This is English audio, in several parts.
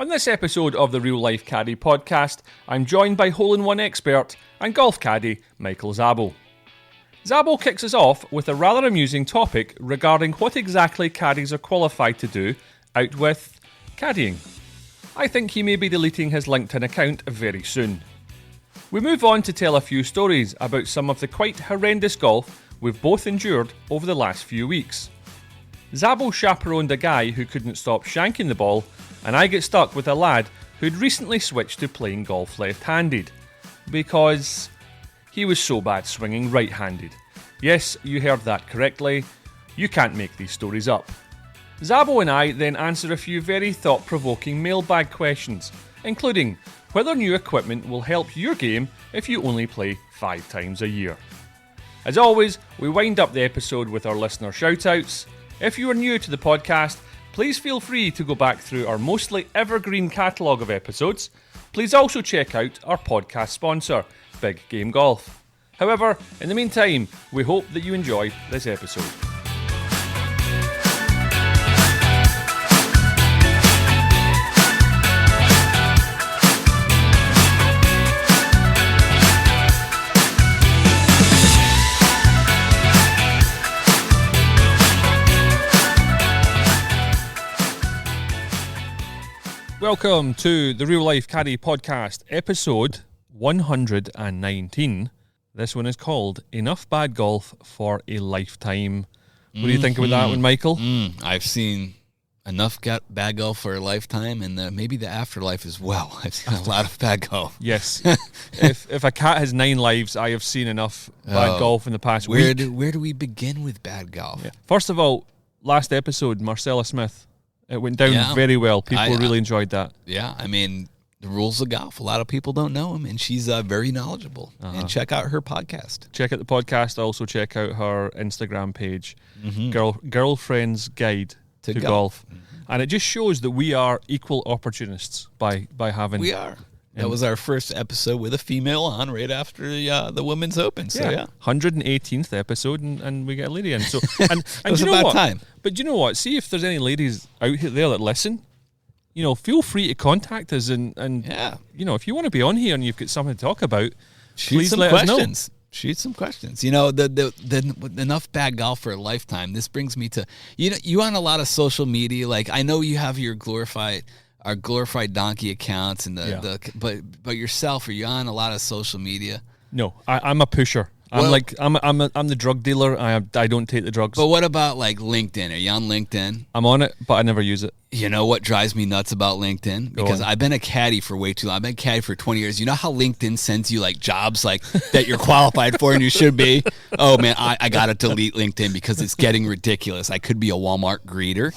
On this episode of the Real Life Caddie podcast, I'm joined by hole-in-one expert and golf caddy Michael Zabbo. Zabbo kicks us off with a rather amusing topic regarding what exactly caddies are qualified to do out with caddying. I think he may be deleting his LinkedIn account very soon. We move on to tell a few stories about some of the quite horrendous golf we've both endured over the last few weeks. Zabbo chaperoned a guy who couldn't stop shanking the ball, and I get stuck with a lad who'd recently switched to playing golf left-handed because he was so bad swinging right-handed. Yes, you heard that correctly. You can't make these stories up. Zabbo and I then answer a few very thought-provoking mailbag questions, including whether new equipment will help your game if you only play 5 times a year. As always, we wind up the episode with our listener shoutouts. If you are new to the podcast, please feel free to go back through our mostly evergreen catalogue of episodes. Please also check out our podcast sponsor, Big Game Golf. However, in the meantime, we hope that you enjoy this episode. Welcome to the Real Life Caddie podcast, episode 119. This one is called Enough Bad Golf for a Lifetime. What do you think about that one, Michael? I've seen enough bad golf for a lifetime, and maybe the afterlife as well. I've seen a lot of bad golf. Yes. if a cat has 9 lives, I have seen enough bad golf in the past week. Where do we begin with bad golf? Yeah. First of all, last episode, Marcella Smith. It went down very well. People really enjoyed that. Yeah, I mean, the rules of golf. A lot of people don't know them, and she's very knowledgeable. And check out her podcast. Check out the podcast. Also check out her Instagram page, Girlfriend's Guide to Golf. And it just shows that we are equal opportunists by having... We are. That was our first episode with a female on right after the Women's Open. So yeah. 118th episode, and we get a lady in. So and it was you know about what? time. But you know what? See if there's any ladies out there that listen. You know, feel free to contact us and you know, if you want to be on here and you've got something to talk about, please let us know. Shoot some questions. You know, the enough bad golf for a lifetime. This brings me to you on a lot of social media. Like I know you have your glorified donkey accounts and but yourself, are you on a lot of social media? No, I'm a pusher. I'm the drug dealer. I don't take the drugs. But what about like LinkedIn? Are you on LinkedIn? I'm on it, but I never use it. You know what drives me nuts about LinkedIn? Because I've been a caddy for way too long. I've been a caddy for 20 years. You know how LinkedIn sends you like jobs like that you're qualified for and you should be? Oh man, I gotta delete LinkedIn because it's getting ridiculous. I could be a Walmart greeter.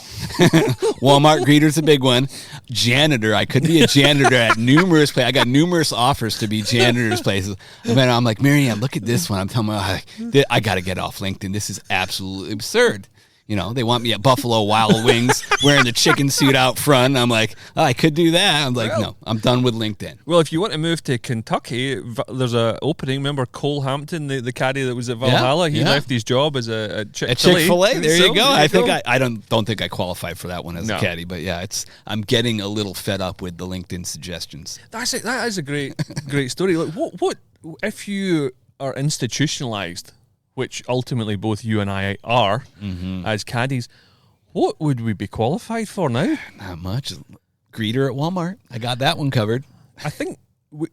Walmart greeter's a big one. Janitor. I could be a janitor at numerous places. I got numerous offers to be janitors places. And then I'm like, Marianne, look at this one. I'm telling my I gotta get off LinkedIn. This is absolutely absurd. You know, they want me at Buffalo Wild Wings wearing the chicken suit out front. I'm like, I could do that. I'm like, no, I'm done with LinkedIn. Well, if you want to move to Kentucky, there's an opening. Remember Cole Hampton, the caddy that was at Valhalla? He left his job as a Chick-fil-A. Chick-fil-A, there you go. I don't think I qualified for that one as a caddy, but yeah, I'm getting a little fed up with the LinkedIn suggestions. That is a great story. Like, what if you are institutionalized, which ultimately both you and I are as caddies, what would we be qualified for now? Not much. Greeter at Walmart. I got that one covered. I think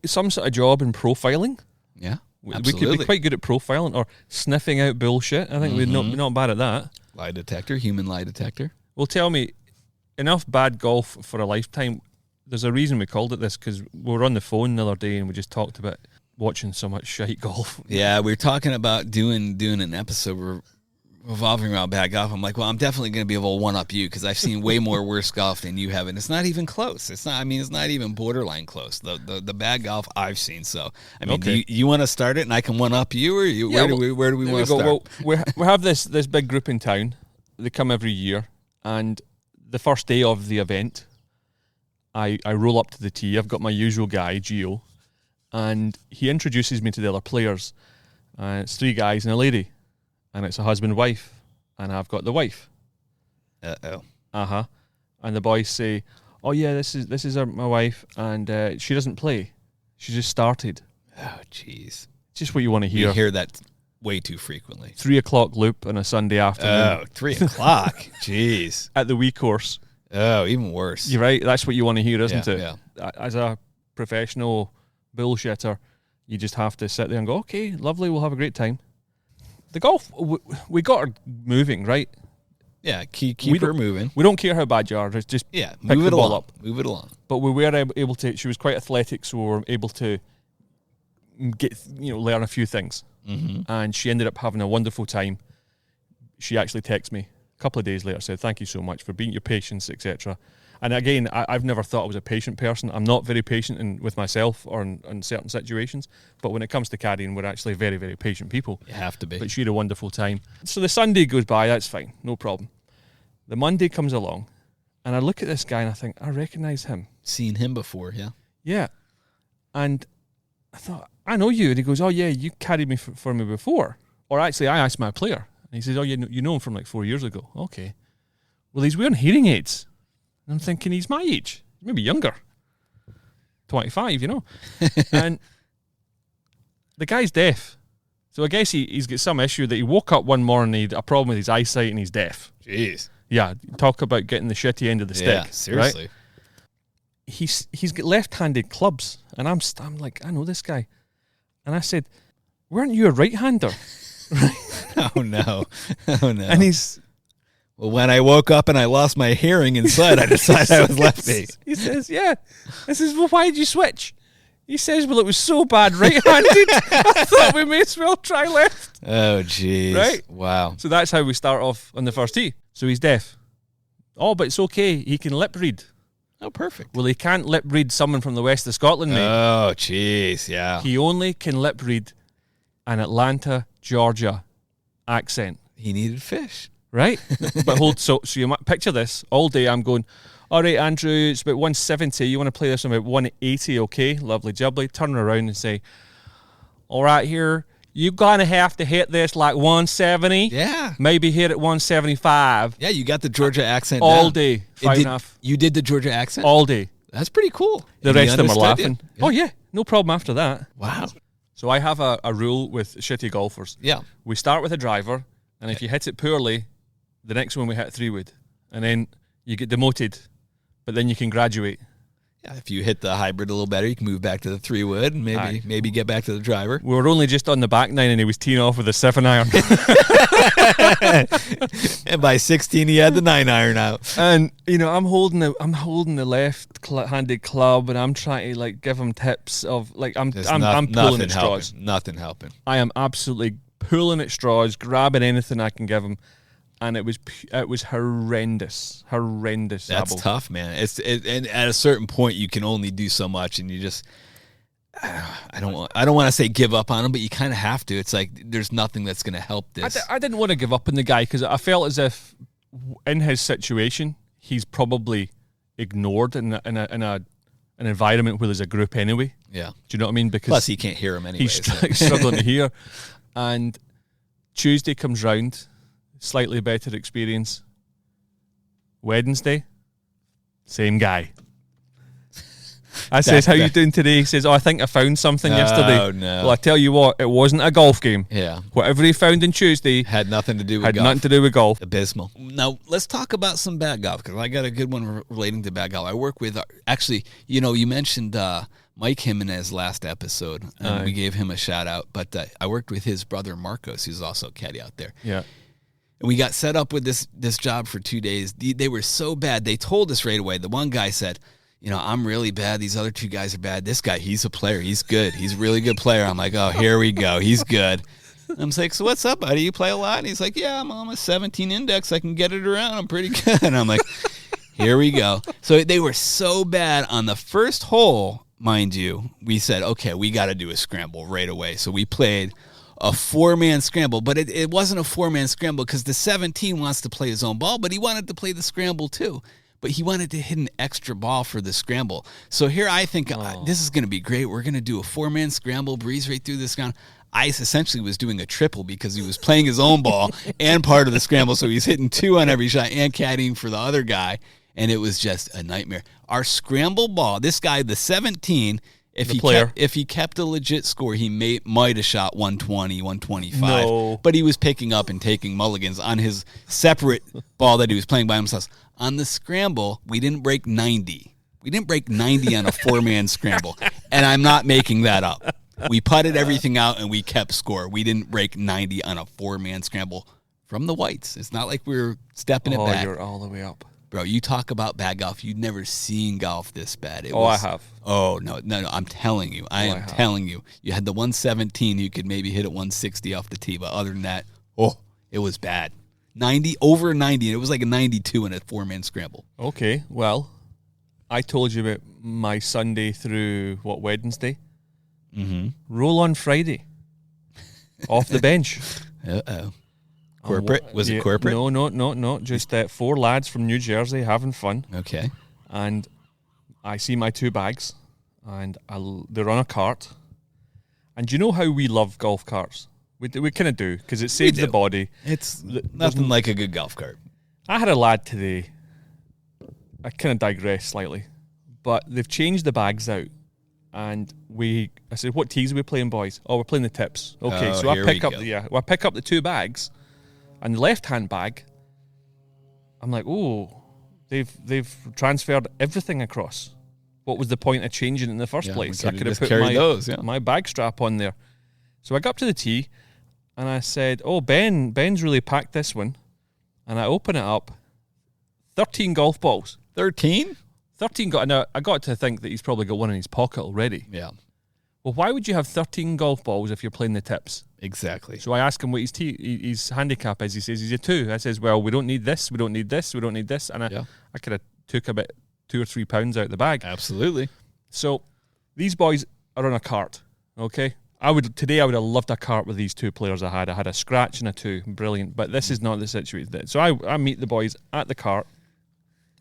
some sort of job in profiling. Yeah, absolutely. We could be quite good at profiling or sniffing out bullshit. I think we're not bad at that. Lie detector, human lie detector. Well, tell me, enough bad golf for a lifetime. There's a reason we called it this, because we were on the phone the other day and we just talked about watching so much shite golf. Yeah, we were talking about doing an episode revolving around bad golf. I'm like, well, I'm definitely going to be able to one-up you because I've seen way more worse golf than you have, and it's not even close. It's not even borderline close, the bad golf I've seen. So, I mean, do you want to start it and I can one-up you, or where do we want to start? Well, we have this big group in town. They come every year, and the first day of the event, I roll up to the tee. I've got my usual guy, Gio, and he introduces me to the other players. It's 3 guys and a lady, and it's a husband-wife, and I've got the wife. Uh-oh. Uh-huh. And the boys say, oh yeah, this is my wife, and she doesn't play. She just started. Oh, jeez. Just what you want to hear. You hear that way too frequently. 3 o'clock loop on a Sunday afternoon. Oh, 3 o'clock. Jeez. At the wee course. Oh, even worse. You're right. That's what you want to hear, isn't it? Yeah. As a professional bullshitter, you just have to sit there and go, okay, lovely, we'll have a great time. The golf, we got her moving, right? Yeah, keep her moving. We don't care how bad you are. Just move it along. Move it along. But we were able to. She was quite athletic, so we were able to learn a few things. Mm-hmm. And she ended up having a wonderful time. She actually texted me a couple of days later, said, thank you so much for being your patience, etc. And again, I've never thought I was a patient person. I'm not very patient with myself or in certain situations. But when it comes to caddying, we're actually very, very patient people. You have to be. But she had a wonderful time. So the Sunday goes by, that's fine, no problem. The Monday comes along, and I look at this guy and I think, I recognise him. Seen him before, yeah. Yeah. And I thought, I know you. And he goes, oh yeah, you carried me for me before. Or actually, I asked my player. And he says, oh, you know him from like 4 years ago. Okay. Well, he's wearing hearing aids. And I'm thinking, he's my age. Maybe younger. 25, And the guy's deaf. So I guess he's got some issue that he woke up one morning, he had a problem with his eyesight and he's deaf. Jeez. Yeah, talk about getting the shitty end of the stick. Yeah, seriously. Right? He's got left-handed clubs. And I'm like, I know this guy. And I said, weren't you a right-hander? Oh, no. Oh, no. And he's... Well, when I woke up and I lost my hearing inside, I decided I was lefty. He says, yeah. I says, well, why did you switch? He says, well, it was so bad right-handed, I thought we may as well try left. Oh, jeez. Right? Wow. So that's how we start off on the first tee. So he's deaf. Oh, but it's okay. He can lip read. Oh, perfect. Well, he can't lip read someone from the west of Scotland, mate. Oh, jeez, yeah. He only can lip read an Atlanta, Georgia accent. He needed fish. Right? But so you might picture this. All day I'm going, all right, Andrew, it's about 170. You want to play this on about 180, okay? Lovely jubbly. Turn around and say, all right, here, you're going to have to hit this like 170. Yeah. Maybe hit it 175. Yeah, you got the Georgia accent all down. Day. 5.5. You did the Georgia accent? All day. That's pretty cool. The rest of them are laughing. Yeah. Oh, yeah. No problem after that. Wow. So I have a rule with shitty golfers. Yeah. We start with a driver, and if you hit it poorly, the next one we hit 3-wood. And then you get demoted, but then you can graduate. Yeah, if you hit the hybrid a little better, you can move back to the 3-wood and maybe get back to the driver. We were only just on the back nine, and he was teeing off with a 7-iron. And by 16, he had the 9-iron out. And I'm holding the left-handed club, and I'm trying to like give him tips of like I'm pulling at straws. Nothing helping. I am absolutely pulling at straws, grabbing anything I can give him. And it was horrendous. That's Zabbo. tough, man. And at a certain point, you can only do so much, and you just I don't want to say give up on him, but you kind of have to. It's like there's nothing that's going to help this. I didn't want to give up on the guy because I felt as if in his situation he's probably ignored in an environment where there's a group anyway. Yeah, do you know what I mean? Because plus he can't hear him anyway. He's struggling to hear. And Tuesday comes round. Slightly better experience. Wednesday, same guy. I says, how you doing today? He says, I think I found something yesterday. Oh, no. Well, I tell you what, it wasn't a golf game. Yeah. Whatever he found on Tuesday had nothing to do with golf. Had nothing to do with golf. Abysmal. Now, let's talk about some bad golf, because I got a good one relating to bad golf. I work with, actually, you mentioned Mike Jimenez last episode, and we gave him a shout out, but I worked with his brother Marcos, who's also a caddy out there. Yeah. And we got set up with this job for 2 days. They were so bad. They told us right away. The one guy said, I'm really bad. These other two guys are bad. This guy, he's a player. He's good. He's a really good player. I'm like, oh, here we go. He's good. I'm like, so what's up, buddy? You play a lot? And he's like, yeah, I'm on a 17 index. I can get it around. I'm pretty good. And I'm like, here we go. So they were so bad on the first hole, mind you. We said, okay, we got to do a scramble right away. So we played a 4-man scramble, but it wasn't a 4-man scramble because the 17 wants to play his own ball, but he wanted to play the scramble too. But he wanted to hit an extra ball for the scramble. So here I think this is going to be great. We're going to do a 4-man scramble, breeze right through this ground. I essentially was doing a triple because he was playing his own ball and part of the scramble. So he's hitting 2 on every shot and caddying for the other guy. and it was just a nightmare. Our scramble ball, this guy, the 17, if he kept a legit score, he might have shot 120, 125. No. But he was picking up and taking mulligans on his separate ball that he was playing by himself. On the scramble, we didn't break 90. We didn't break 90 on a 4-man scramble, and I'm not making that up. We putted everything out, and we kept score. We didn't break 90 on a 4-man scramble from the whites. It's not like we were stepping it back. Oh, you're all the way up. Bro, you talk about bad golf. You'd never seen golf this bad. I have. Oh, no. I'm telling you. I am telling you. You had the 117. You could maybe hit it 160 off the tee, but other than that, it was bad. 90, over 90, and it was like a 92 in a 4-man scramble. Okay, well, I told you about my Sunday through, Wednesday? Mm-hmm. Roll on Friday. Off the bench. Uh-oh. Corporate? Was it corporate? No. Just 4 lads from New Jersey having fun. Okay. And I see my 2 bags, and they're on a cart. And do you know how we love golf carts? We kind of do, because it saves the body. It's nothing like a good golf cart. I had a lad today. I kind of digress slightly, but they've changed the bags out. And I said, what tees are we playing, boys? Oh, we're playing the tips. Okay, so I pick up the 2 bags. And the left-hand bag, I'm like, they've transferred everything across. What was the point of changing it in the first place? I could have put my bag strap on there. So I got up to the tee, and I said, Ben's really packed this one. And I open it up, 13 golf balls. 13? 13 now, I got to think that he's probably got one in his pocket already. Yeah. Well, why would you have 13 golf balls if you're playing the tips? Exactly. So I asked him what his handicap is. He says he's a 2. I says, well, we don't need this, we don't need this, we don't need this. And I could have took about 2 or 3 pounds out of the bag. Absolutely. So these boys are on a cart, okay? Today I would have loved a cart with these 2 players I had. I had a scratch and a 2. Brilliant. But this is not the situation. So I meet the boys at the cart,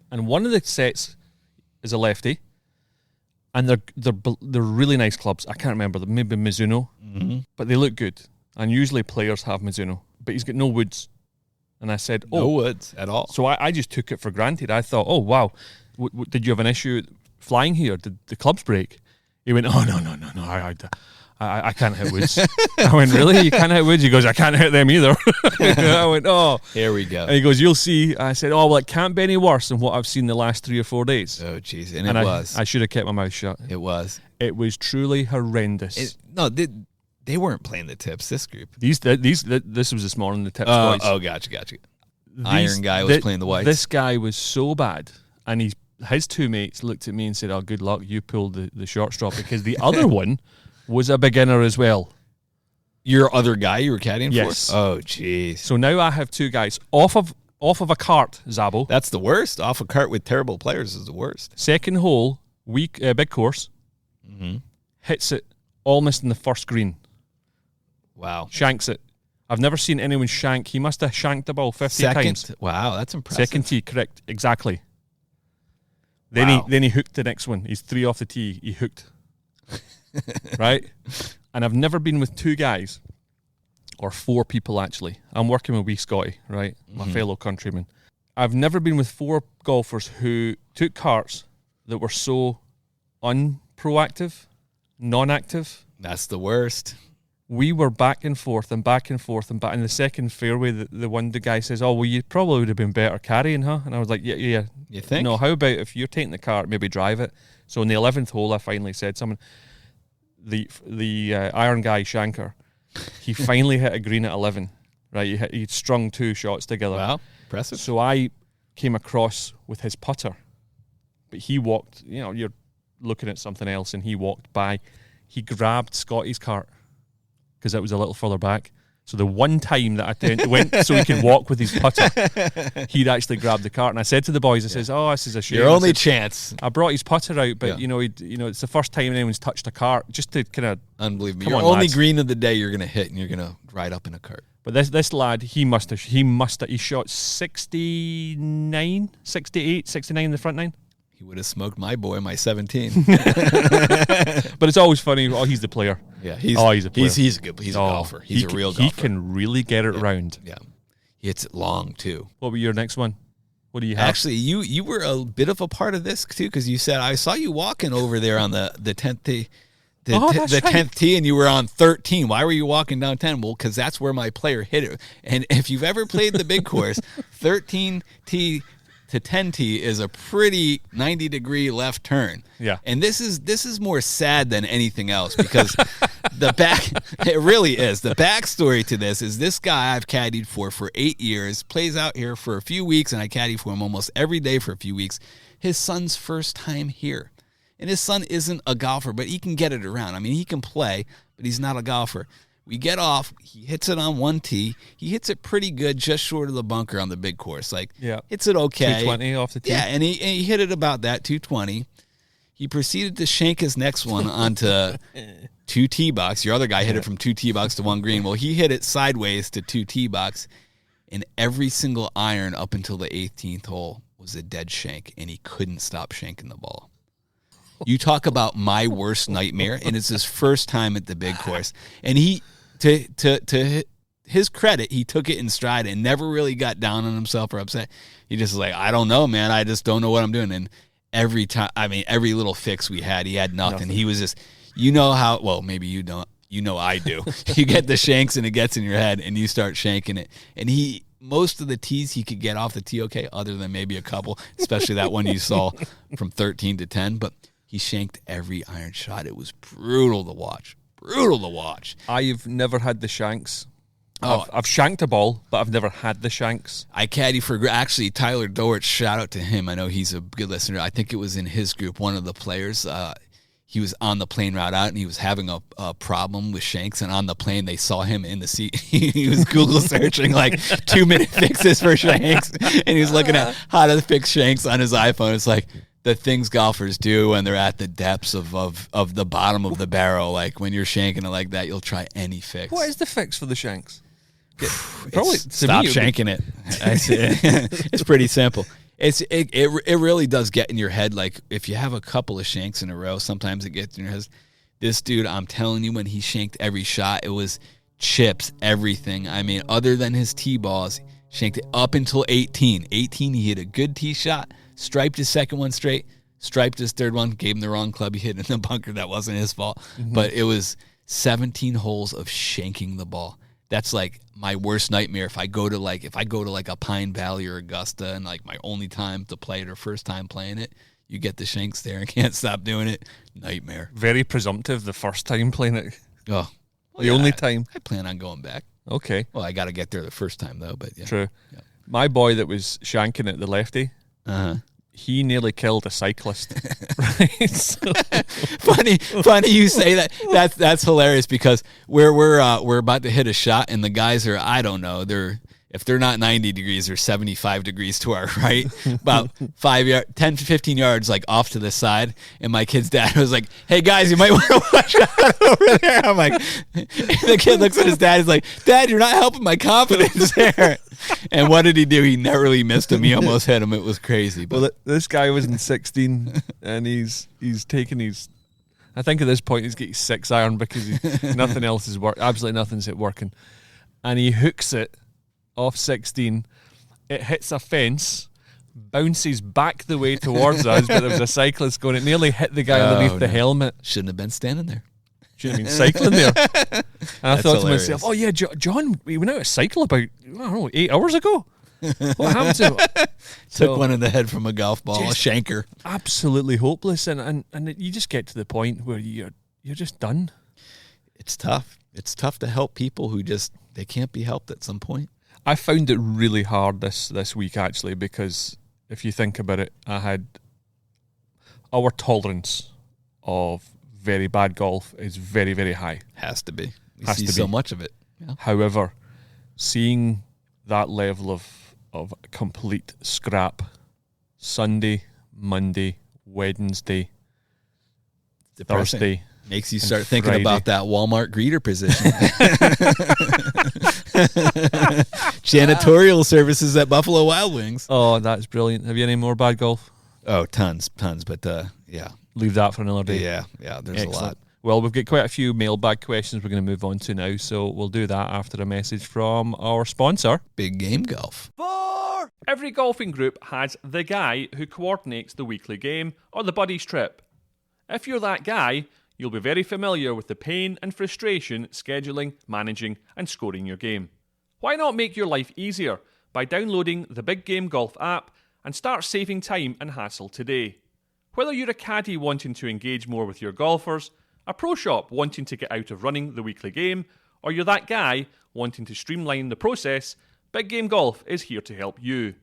and one of the sets is a lefty. And they're really nice clubs. I can't remember them. Maybe Mizuno, but they look good. And usually players have Mizuno, but he's got no woods. And I said, no woods at all. So I just took it for granted. I thought, oh wow, did you have an issue flying here? Did the clubs break? He went, oh no. I can't hit woods. I went, really? You can't hit woods? He goes, I can't hit them either. I went, oh. Here we go. And he goes, you'll see. I said, oh, well, it can't be any worse than what I've seen the last 3 or 4 days. Oh, jeez. And it was. I should have kept my mouth shut. It was. It was truly horrendous. They weren't playing the tips, this group. This was this morning, the tips boys. Oh, gotcha. Iron guy was playing the whites. This guy was so bad, and his 2 mates looked at me and said, oh, good luck, you pulled the short straw, because the other one was a beginner as well. Your other guy you were caddying for? Yes. Oh, jeez. So now I have 2 guys off of a cart, Zabbo. That's the worst. Off a cart with terrible players is the worst. Second hole, big course, hits it almost in the first green. Wow. Shanks it. I've never seen anyone shank. He must have shanked the ball 50 times. Wow, that's impressive. Second tee, correct, exactly. Then he hooked the next one. He's 3 off the tee. He hooked. Right? And I've never been with 2 guys, or 4 people actually. I'm working with wee Scotty, right? My fellow countryman. I've never been with 4 golfers who took carts that were so unproactive, non-active. That's the worst. We were back and forth. And back in the second fairway, the guy says, oh, well, you probably would have been better carrying, huh? And I was like, yeah. You think? No, how about if you're taking the cart, maybe drive it? So in the 11th hole, I finally said something. The iron guy, Shanker, he finally hit a green at 11, right? He'd strung 2 shots together. Wow, impressive. So I came across with his putter, but he walked, you're looking at something else, and he walked by. He grabbed Scotty's cart, because it was a little further back. So the one time that I went so he could walk with his putter, he'd actually grabbed the cart. And I said to the boys, I says, oh, this is a shame. Your only chance. I brought his putter out, but it's the first time anyone's touched a cart, just to kind of... Unbelievable. Your only green of the day you're going to hit, and you're going to ride up in a cart. But this lad, he shot 69, 68, 69 in the front 9. He would have smoked my boy, my 17. But it's always funny. Oh, he's the player. Yeah, he's a player. He's a golfer. He's a real golfer. He can really get it round. Yeah, he hits it long too. What was your next one? What do you have? Actually, you were a bit of a part of this too, because you said I saw you walking over there on the 10th tee. The 10th tee, and you were on 13. Why were you walking down 10? Well, because that's where my player hit it. And if you've ever played the big course, 13 tee to 10 tee is a pretty 90-degree left turn. Yeah. And this is more sad than anything else, because it really is. The backstory to this guy I've caddied for 8 years, plays out here for a few weeks, and I caddy for him almost every day for a few weeks. His son's first time here. And his son isn't a golfer, but he can get it around. I mean, he can play, but he's not a golfer. We get off. He hits it on one tee. He hits it pretty good, just short of the bunker on the big course. Hits it okay. 220 off the tee. Yeah, and he hit it about that, 220. He proceeded to shank his next one onto 2 tee box. Your other guy hit it from 2 tee box to 1 green. Well, he hit it sideways to 2 tee box, and every single iron up until the 18th hole was a dead shank, and he couldn't stop shanking the ball. You talk about my worst nightmare, and it's his first time at the big course. And he, to his credit, he took it in stride and never really got down on himself or upset. He just was like, I don't know, man. I just don't know what I'm doing. And every time, every little fix we had, he had nothing. He was just, well, maybe you don't. You know I do. You get the shanks and it gets in your head, and you start shanking it. And most of the tees he could get off the tee okay, other than maybe a couple, especially that one you saw from 13 to 10. But he shanked every iron shot. It was brutal to watch. I've never had the shanks. I've shanked a ball, but I've never had the shanks. I caddy for, actually, Tyler Dortch, shout out to him. I know he's a good listener. I think it was in his group, one of the players. He was on the plane route out, and he was having a problem with shanks. And on the plane, they saw him in the seat. He was Google searching 2-minute fixes for shanks, and he was looking at how to fix shanks on his iPhone. It's like the things golfers do when they're at the depths of the bottom of the barrel. Like when you're shanking it like that, you'll try any fix. What is the fix for the shanks? Probably stop shanking it. It's pretty simple. It really does get in your head. Like if you have a couple of shanks in a row, sometimes it gets in your head. This dude, I'm telling you, when he shanked every shot, it was chips, everything. I mean, other than his tee balls, shanked it up until 18. 18, he hit a good tee shot, striped his second one straight, striped his third one, gave him the wrong club. He hit in the bunker. That wasn't his fault. Mm-hmm. But it was 17 holes of shanking the ball. That's like my worst nightmare. If I go to a Pine Valley or Augusta, and like my only time to play it or first time playing it, you get the shanks there and can't stop doing it. Nightmare. Very presumptive the first time playing it. Oh, well, the only time. I plan on going back. Okay. Well, I got to get there the first time though. But yeah. True. Yeah. My boy that was shanking it, the lefty. He nearly killed a cyclist. Right? So. Funny you say that. That's hilarious, because we're about to hit a shot, and the guys are, I don't know, if they're not 90 degrees, they're 75 degrees to our right, about 10 to 15 yards like off to the side. And my kid's dad was like, "Hey guys, you might want to watch out over there." I'm like, the kid looks at his dad. He's like, "Dad, you're not helping my confidence there." And what did he do? He narrowly missed him. He almost hit him. It was crazy. But. Well, this guy was in 16, and he's taking his. I think at this point he's getting 6 iron because nothing else is working. Absolutely nothing's working, and he hooks it off 16. It hits a fence, bounces back the way towards us, but there was a cyclist going. It nearly hit the guy underneath the helmet. Shouldn't have been standing there. Shouldn't have been cycling there. And I thought to myself, "Oh yeah, John, we went out to cycle about 8 hours ago. What happened to it?" Took one in the head from a golf ball, a shanker. Absolutely hopeless, and you just get to the point where you're just done. It's tough. It's tough to help people who they can't be helped at some point. I found it really hard this week, actually, because if you think about it, I had our tolerance of very bad golf is very, very high. Has to be. You see so much of it. Yeah. However, seeing that level of complete scrap Sunday, Monday, Wednesday, depressing. Thursday, makes you start thinking about that Walmart greeter position. Janitorial services at Buffalo Wild Wings. Oh, that's brilliant. Have you any more bad golf? Oh, tons. But yeah. Leave that for another day. Yeah, there's Excellent. a lot. Well, we've got quite a few mailbag questions we're going to move on to now, so we'll do that after a message from our sponsor, Big Game Golf. Every golfing group has the guy who coordinates the weekly game or the buddies trip. If you're that guy, you'll be very familiar with the pain and frustration scheduling, managing, and scoring your game. Why not make your life easier by downloading the Big Game Golf app and start saving time and hassle today? Whether you're a caddy wanting to engage more with your golfers, a pro shop wanting to get out of running the weekly game, or you're that guy wanting to streamline the process, Big Game Golf is here to help you.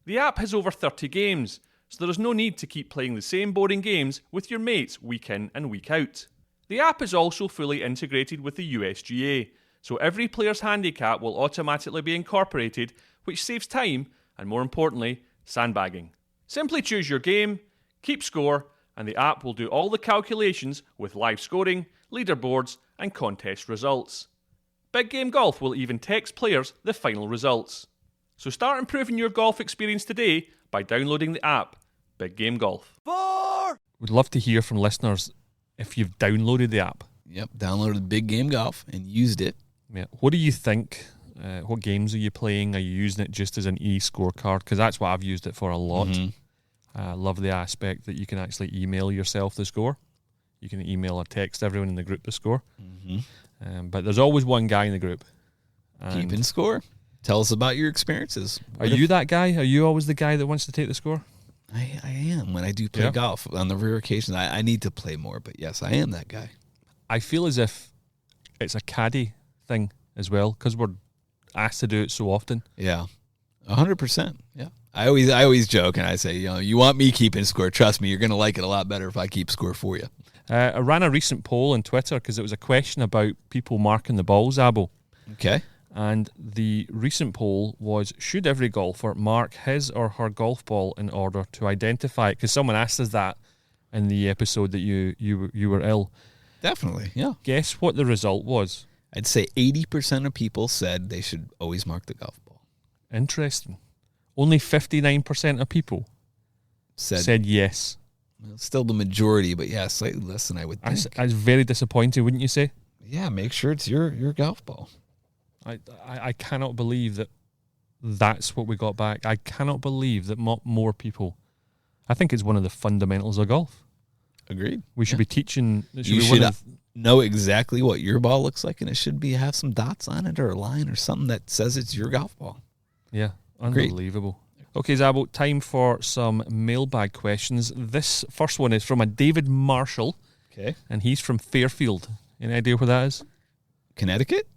The app has over 30 games, so there is no need to keep playing the same boring games with your mates week in and week out. The app is also fully integrated with the USGA, so every player's handicap will automatically be incorporated, which saves time and, more importantly, sandbagging. Simply choose your game, keep score, and the app will do all the calculations with live scoring, leaderboards, and contest results. Big Game Golf will even text players the final results. So start improving your golf experience today by downloading the app, Big Game Golf. We'd love to hear from listeners if you've downloaded the app. Yep, downloaded Big Game Golf and used it. Yeah. What do you think? What games are you playing? Are you using it just as an e-scorecard? Because that's what I've used it for a lot. I love the aspect that you can actually email yourself the score. You can email or text everyone in the group the score. But there's always one guy in the group. Keeping score. Tell us about your experiences. Are you that guy? Are you always the guy that wants to take the score? I am. When I do play golf, on the rare occasions, I need to play more. But yes, I am that guy. I feel as if it's a caddy thing as well, because we're asked to do it so often. Yeah, 100%. Yeah. I always joke and I say, you want me keeping score. Trust me, you're going to like it a lot better if I keep score for you. I ran a recent poll on Twitter because it was a question about people marking the balls, Zabbo. Okay. And the recent poll was, should every golfer mark his or her golf ball in order to identify it? Because someone asked us that in the episode that you were ill. Definitely, yeah. Guess what the result was? I'd say 80% of people said they should always mark the golf ball. Interesting. Only 59% of people said yes. Well, still the majority, but yeah, slightly less than I would think. That's very disappointing, wouldn't you say? Yeah, make sure it's your golf ball. I cannot believe that that's what we got back. I cannot believe that more – I think it's one of the fundamentals of golf. Agreed. We should be teaching – You should know exactly what your ball looks like, and it should have some dots on it or a line or something that says it's your golf ball. Yeah, unbelievable. Okay, Zabbo, time for some mailbag questions. This first one is from a David Marshall. Okay. And he's from Fairfield. Any idea where that is? Connecticut?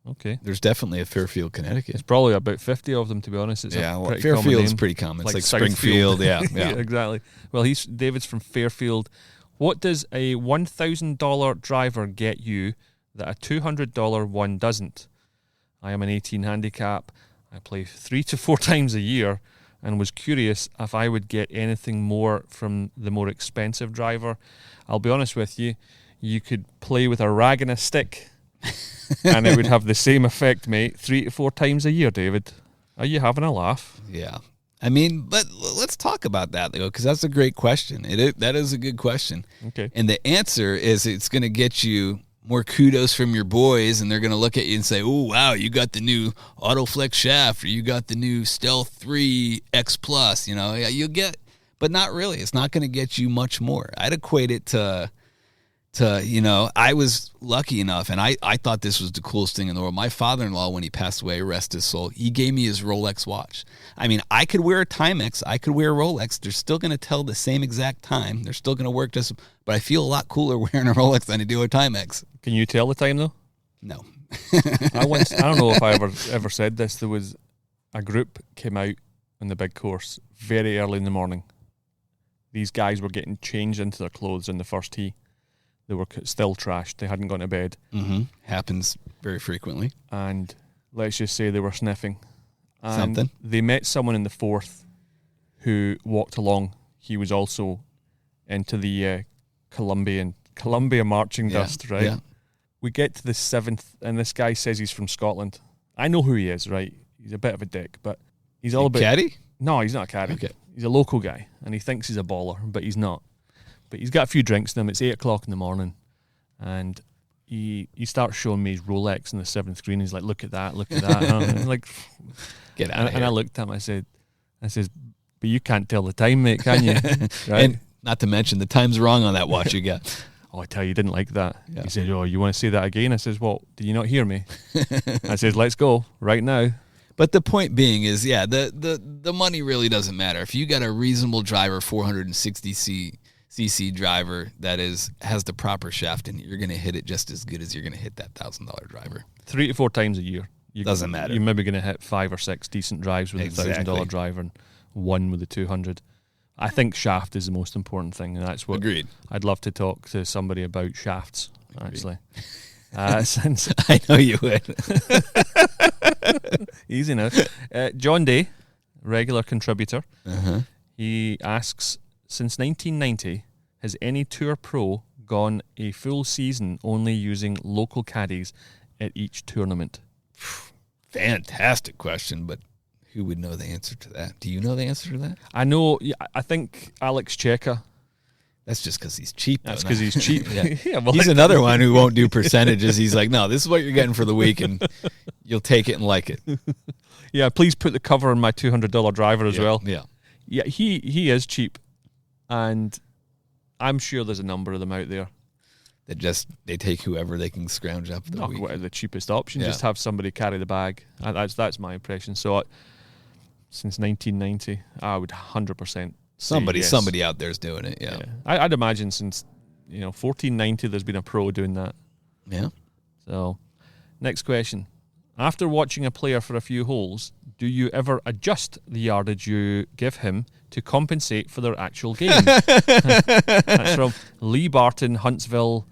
Okay. There's definitely a Fairfield, Connecticut. It's probably about 50 of them, to be honest. It's Fairfield's pretty common. It's like Springfield. Yeah, exactly. Well, David's from Fairfield. What does a $1,000 driver get you that a $200 one doesn't? I am an 18 handicap. I play 3 to 4 times a year and was curious if I would get anything more from the more expensive driver. I'll be honest with you, you could play with a rag and a stick and it would have the same effect, mate, 3 to 4 times a year, David. Are you having a laugh? Yeah. I mean, but let's talk about that, though, because that's a great question. That is a good question. Okay. And the answer is it's going to get you more kudos from your boys, and they're going to look at you and say, oh, wow, you got the new Autoflex shaft, or you got the new Stealth 3 X Plus. You'll get, but not really. It's not going to get you much more. I'd equate it to I was lucky enough, and I thought this was the coolest thing in the world. My father-in-law, when he passed away, rest his soul, he gave me his Rolex watch. I mean, I could wear a Timex, I could wear a Rolex. They're still going to tell the same exact time. They're still going to work but I feel a lot cooler wearing a Rolex than I do a Timex. Can you tell the time, though? No. I don't know if I ever said this. There was a group came out on the big course very early in the morning. These guys were getting changed into their clothes in the first tee. They were still trashed. They hadn't gone to bed. Mm-hmm. Happens very frequently. And let's just say they were sniffing. And something. They met someone in the fourth who walked along. He was also into the Columbia marching dust, right? Yeah. We get to the seventh, and this guy says he's from Scotland. I know who he is, right? He's a bit of a dick, but he's all about... Caddie? No, he's not a caddy. Okay. He's a local guy, and he thinks he's a baller, but he's not. But he's got a few drinks in him. It's 8 o'clock in the morning, and he starts showing me his Rolex in the 7th green. He's like, look at that. And I'm like, get out of here. And I looked at him. I says, but you can't tell the time, mate, can you? Right? And not to mention the time's wrong on that watch you got. Oh, I tell you, he didn't like that. Yeah. He said, oh, you want to say that again? I says, well, did you not hear me? I says, let's go right now. But the point being is, the money really doesn't matter. If you got a reasonable driver, 460cc driver that has the proper shaft in it, you're going to hit it just as good as you're going to hit that $1,000 driver. 3 to 4 times a year. Doesn't matter. You're maybe going to hit 5 or 6 decent drives with Exactly. the $1,000 driver and 1 with the 200. I think shaft is the most important thing, and that's what Agreed. I'd love to talk to somebody about shafts, actually. Since I know you would. Easy now. John Day, regular contributor, he asks, since 1990, has any Tour Pro gone a full season only using local caddies at each tournament? Fantastic question, but who would know the answer to that? Do you know the answer to that? I know. I think Alex Checa. That's just because he's cheap. That's because he's cheap. Yeah, well, he's another one who won't do percentages. He's like, no, this is what you're getting for the week, and you'll take it and like it. Yeah, please put the cover on my $200 driver as well. Yeah. He is cheap, and I'm sure there's a number of them out there. They take whoever they can scrounge up the week. The cheapest option. Just have somebody carry the bag. That's my impression. So since 1990, I would 100%. Somebody out there's doing it. Yeah. I'd imagine since 1490, there's been a pro doing that. Yeah. So, next question: after watching a player for a few holes, do you ever adjust the yardage you give him to compensate for their actual game? That's from Lee Barton, Huntsville,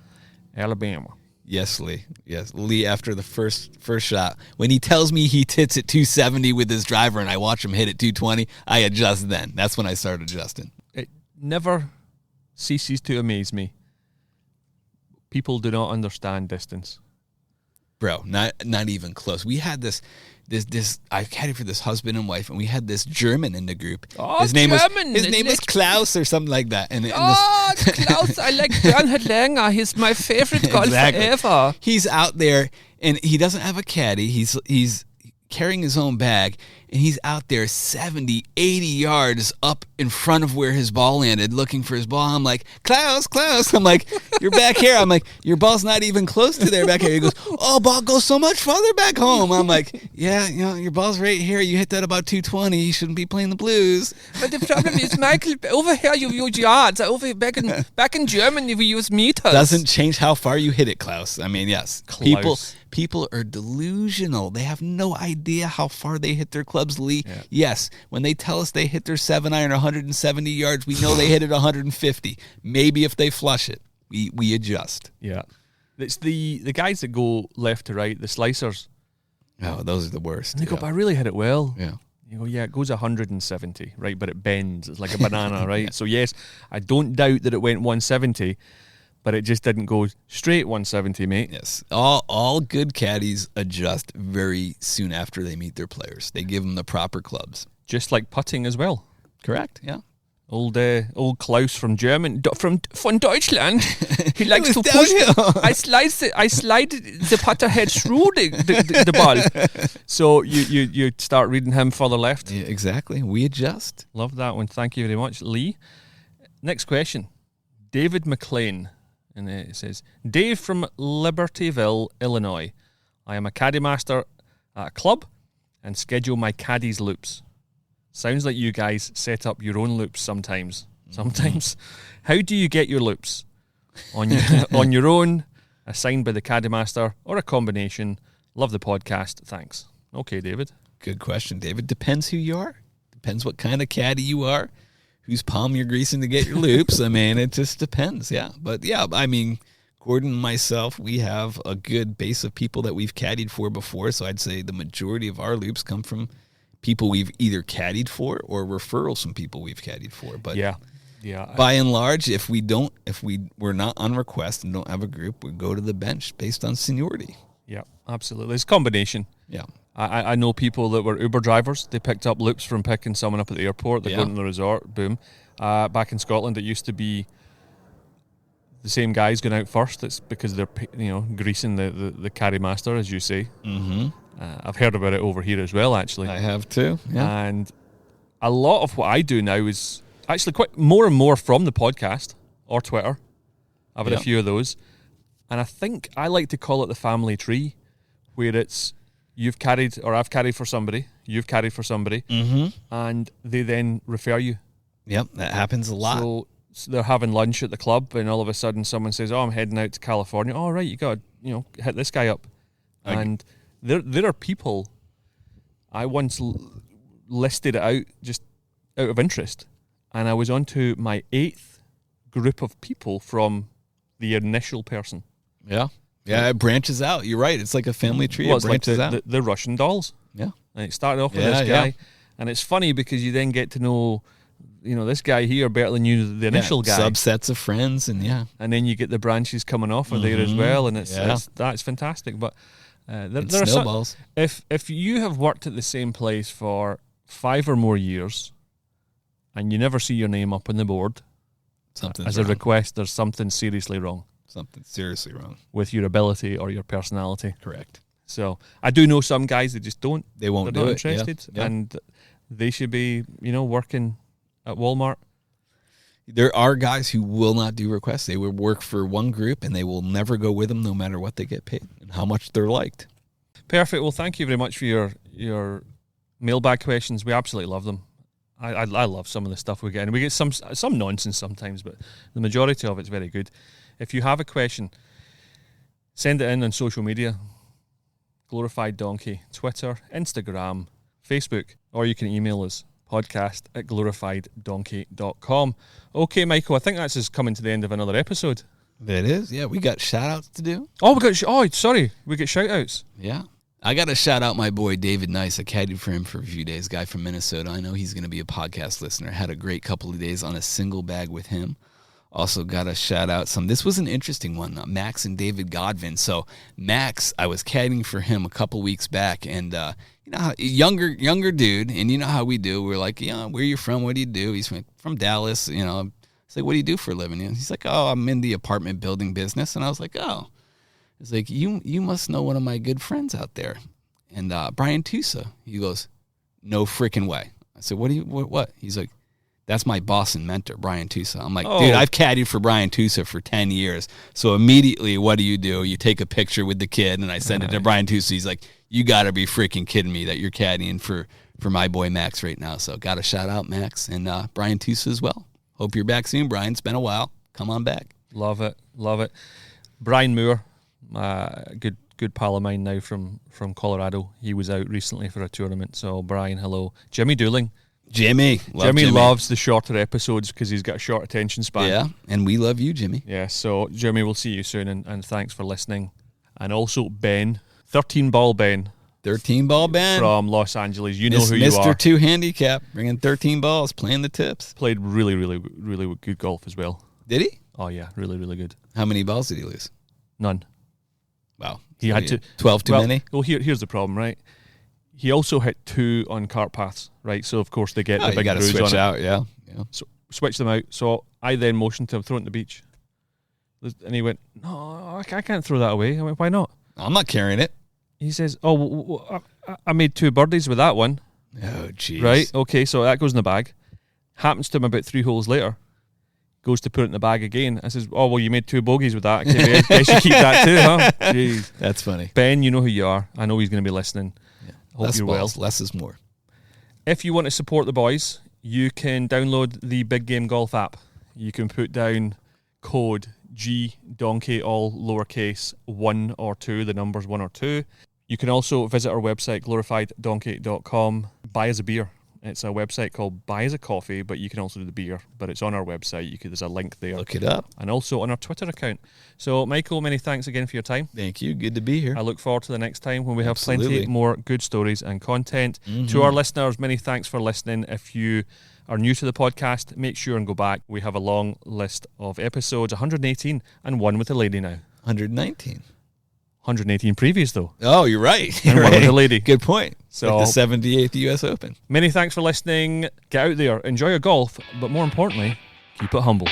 Alabama. Yes, Lee. Yes, Lee. After the first shot, when he tells me he hits at 270 with his driver, and I watch him hit at 220, I adjust. Then that's when I start adjusting. It never ceases to amaze me. People do not understand distance, bro. Not even close. We had this. I caddied for this husband and wife, and we had this German in the group. His name was Klaus or something like that. And Klaus, I like Bernhard Langer. He's my favorite golfer ever. He's out there, and he doesn't have a caddy. He's carrying his own bag, and he's out there 70, 80 yards up in front of where his ball landed, looking for his ball. I'm like, Klaus. I'm like, you're back here. I'm like, your ball's not even close to there back here. He goes, oh, ball goes so much farther back home. I'm like, yeah, your ball's right here. You hit that about 220. You shouldn't be playing the blues. But the problem is, Michael, over here you use yards. Over back in Germany we use meters. Doesn't change how far you hit it, Klaus. I mean, yes, Klaus. People are delusional. They have no idea how far they hit their clubs, Lee. Yeah. Yes, when they tell us they hit their 7-iron 170 yards, we know they hit it 150. Maybe if they flush it, we adjust. Yeah. It's the guys that go left to right, the slicers. Oh, those are the worst. And they go, but I really hit it well. Yeah. You go, yeah, it goes 170, right? But it bends. It's like a banana, right? Yeah. So, yes, I don't doubt that it went 170, but it just didn't go straight 170, mate. Yes. All good caddies adjust very soon after they meet their players. They give them the proper clubs. Just like putting as well. Correct, yeah. Old Klaus from von Deutschland. He likes to push. I slide the putter head through the ball. So you start reading him further left. Yeah, exactly. We adjust. Love that one. Thank you very much, Lee. Next question. David McLean. And it says, Dave from Libertyville, Illinois. I am a caddy master at a club and schedule my caddies loops. Sounds like you guys set up your own loops sometimes. How do you get your loops? On your own, assigned by the caddy master, or a combination? Love the podcast. Thanks. Okay, David. Good question, David. Depends who you are. Depends what kind of caddy you are. Whose palm you're greasing to get your loops. I mean, it just depends, yeah. But, yeah, I mean, Gordon and myself, we have a good base of people that we've caddied for before, so I'd say the majority of our loops come from people we've either caddied for or referrals from people we've caddied for. But yeah. By and large, if we're not on request and don't have a group, we go to the bench based on seniority. Yeah, absolutely. It's a combination. Yeah. I know people that were Uber drivers. They picked up loops from picking someone up at the airport. They're going to the resort. Boom. Back in Scotland, it used to be the same guy's going out first. It's because they're greasing the Caddie master, as you say. Mm-hmm. I've heard about it over here as well, actually. I have too. Yeah. And a lot of what I do now is actually quite more and more from the podcast or Twitter. I've had a few of those. And I think I like to call it the family tree, where it's you've carried or I've carried for somebody, you've carried for somebody, and they then refer you. Yep, that happens a lot. So they're having lunch at the club, and all of a sudden someone says, "Oh, I'm heading out to California." "Oh, right, you got to hit this guy up." And there are people. I once listed it out just out of interest, and I was on to my 8th group of people from the initial person. Yeah, it branches out. You're right. It's like a family tree. Well, it branches like the Russian dolls. Yeah, and it started off with this guy, and it's funny because you then get to know, this guy here better than you, the initial guy. Subsets of friends, and then you get the branches coming off of there as well, and that's fantastic. But there are snowballs. If you have worked at the same place for 5 or more years, and you never see your name up on the board, something's wrong. A request, there's something seriously wrong. Something seriously wrong with your ability or your personality. Correct. So I do know some guys that just don't. They won't They're do not it. Interested, Yeah. and they should be, working at Walmart. There are guys who will not do requests. They will work for one group and they will never go with them, no matter what they get paid and how much they're liked. Perfect. Well, thank you very much for your mailbag questions. We absolutely love them. I love some of the stuff we get, and we get some nonsense sometimes, but the majority of it's very good. If you have a question, send it in on social media. Glorified Donkey, Twitter, Instagram, Facebook, or you can email us, podcast@glorifieddonkey.com. Okay, Michael, I think that's us coming to the end of another episode. That is, yeah. We got shout-outs to do. Oh, we got shout-outs. Yeah. I got to shout out my boy David Nice. I caddied for him for a few days, guy from Minnesota. I know he's going to be a podcast listener. Had a great couple of days on a single bag with him. Also got to shout out this was an interesting one, Max and David Godvin. So Max, I was caddying for him a couple weeks back, and younger dude, and you know how we do. We're like, where are you from? What do you do? He's from Dallas. It's like, what do you do for a living? And he's like, oh, I'm in the apartment building business. And I was like, oh. It's like, you must know one of my good friends out there. And Brian Tusa, he goes, no freaking way. I said, what? He's like, that's my boss and mentor, Brian Tusa. I'm like, dude, I've caddied for Brian Tusa for 10 years. So immediately, what do? You take a picture with the kid, and I send it to Brian Tusa. He's like, you got to be freaking kidding me that you're caddying for my boy Max right now. So got to shout out Max and Brian Tusa as well. Hope you're back soon, Brian. It's been a while. Come on back. Love it. Brian Moore, good pal of mine now from Colorado. He was out recently for a tournament. So Brian, hello. Jimmy Dooling. Jimmy loves the shorter episodes because he's got a short attention span. Yeah, and we love you, Jimmy. Yeah, so Jimmy, we'll see you soon, and thanks for listening. And also Ben, 13-ball Ben. 13-ball Ben. From Los Angeles. You know who you Mr. are. 2 handicap, bringing 13 balls, playing the tips. Played really, really, really good golf as well. Did he? Oh, yeah, really, really good. How many balls did he lose? None. Wow. He had to 12 too many? Well, here's the problem, right? He also hit 2 on cart paths, right? So, of course, they get the big bruise switch on out, it. yeah. So, switch them out. So, I then motioned to him, throw it on the beach. And he went, no, I can't throw that away. I went, why not? I'm not carrying it. He says, I made 2 birdies with that one. Oh, jeez. Right, okay, so that goes in the bag. Happens to him about 3 holes later. Goes to put it in the bag again. I says, oh, well, you made 2 bogeys with that. Okay, I guess you keep that too, huh? Jeez. That's funny. Ben, you know who you are. I know he's going to be listening. Yeah. Hope you're well. Less is more. If you want to support the boys, you can download the Big Game Golf app. You can put down code GDonkey, all lowercase, 1 or 2, the numbers 1 or 2. You can also visit our website, glorifieddonkey.com. Buy us a beer. It's a website called Buy Us a Coffee, but you can also do the beer. But it's on our website. There's a link there. Look it up. And also on our Twitter account. So, Michael, many thanks again for your time. Thank you. Good to be here. I look forward to the next time when we have Absolutely. plenty more good stories and content. Mm-hmm. To our listeners, many thanks for listening. If you are new to the podcast, make sure and go back. We have a long list of episodes, 118, and one with a lady now. 119. 118 previous, though. Oh, you're right. And one with a lady. Good point. So, like the 78th U.S. Open. Many thanks for listening. Get out there, enjoy your golf, but more importantly, keep it humble.